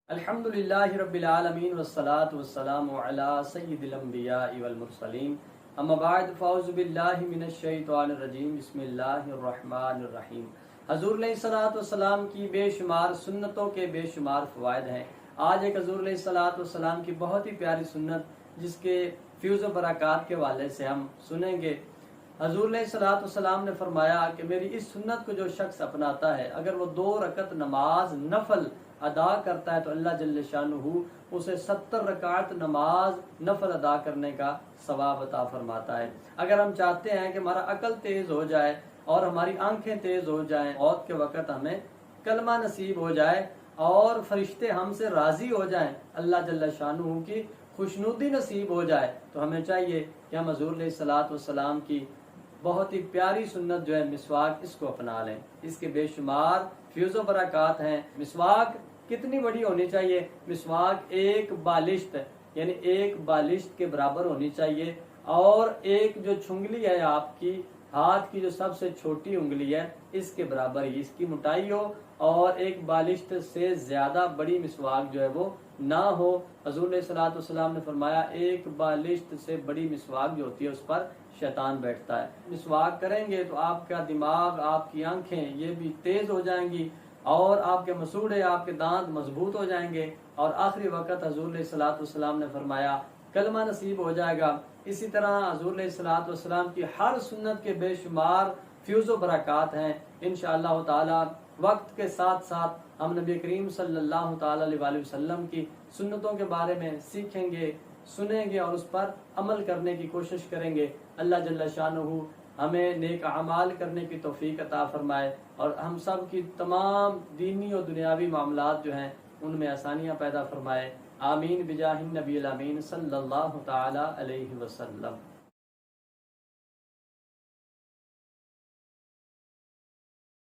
الحمدللہ رب العالمین والصلاة والسلام علی سید الانبیاء والمرسلین اما بعد فاعوذ باللہ من الشیطان الرجیم بسم اللہ الرحمن الرحیم۔ حضور علیہ الصلوۃ والسلام کی بے شمار سنتوں کے بے شمار فوائد ہیں۔ آج ایک حضور علیہ الصلوۃ والسلام کی بہت ہی پیاری سنت جس کے فیوز و برکات کے حوالے سے ہم سنیں گے۔ حضور علیہ الصلوۃ والسلام نے فرمایا کہ میری اس سنت کو جو شخص اپناتا ہے، اگر وہ 2 رکعت نماز نفل ادا کرتا ہے تو اللہ جل شانہ اسے 70 رکعت نماز نفل ادا کرنے کا ثواب عطا فرماتا ہے۔ اگر ہم چاہتے ہیں کہ ہمارا عقل تیز ہو جائے اور ہماری آنکھیں تیز ہو جائیں، موت کے وقت ہمیں کلمہ نصیب ہو جائے اور فرشتے ہم سے راضی ہو جائیں، اللہ جل شانہ کی خوشنودی نصیب ہو جائے، تو ہمیں چاہیے کہ ہم حضور علیہ الصلوۃ والسلام کی بہت ہی پیاری سنت جو ہے مسواک، اس کو اپنا لیں۔ اس کے بے شمار فیوز و برکات ہیں۔ مسواک کتنی بڑی ہونی چاہیے؟ مسواک ایک بالشت یعنی ایک بالشت کے برابر ہونی چاہیے، اور ایک جو چھنگلی ہے آپ کی ہاتھ کی جو سب سے چھوٹی انگلی ہے اس کے برابر ہی اس کی موٹائی ہو، اور ایک بالشت سے زیادہ بڑی مسواک جو ہے وہ نہ ہو۔ حضور علیہ الصلوۃ والسلام نے فرمایا ایک بالشت سے بڑی مسواک جو ہوتی ہے اس پر شیطان بیٹھتا ہے۔ مسواک کریں گے تو آپ کا دماغ، آپ کی آنکھیں یہ بھی تیز ہو جائیں گی، اور آپ کے مسوڑے، آپ کے دانت مضبوط ہو جائیں گے، اور آخری وقت حضور علیہ الصلوۃ والسلام نے فرمایا کلمہ نصیب ہو جائے گا۔ اسی طرح حضور علیہ الصلوۃ والسلام کی ہر سنت کے بے شمار فیوز و برکات ہیں۔ انشاءاللہ تعالی وقت کے ساتھ ساتھ ہم نبی کریم صلی اللہ تعالی علیہ وسلم کی سنتوں کے بارے میں سیکھیں گے، سنیں گے اور اس پر عمل کرنے کی کوشش کریں گے۔ اللہ جل شانہ ہمیں نیک اعمال کرنے کی توفیق عطا فرمائے، اور ہم سب کی تمام دینی اور دنیاوی معاملات جو ہیں ان میں آسانیاں پیدا فرمائے۔ آمین بجاہ النبی الامین صلی اللہ تعالی علیہ وسلم۔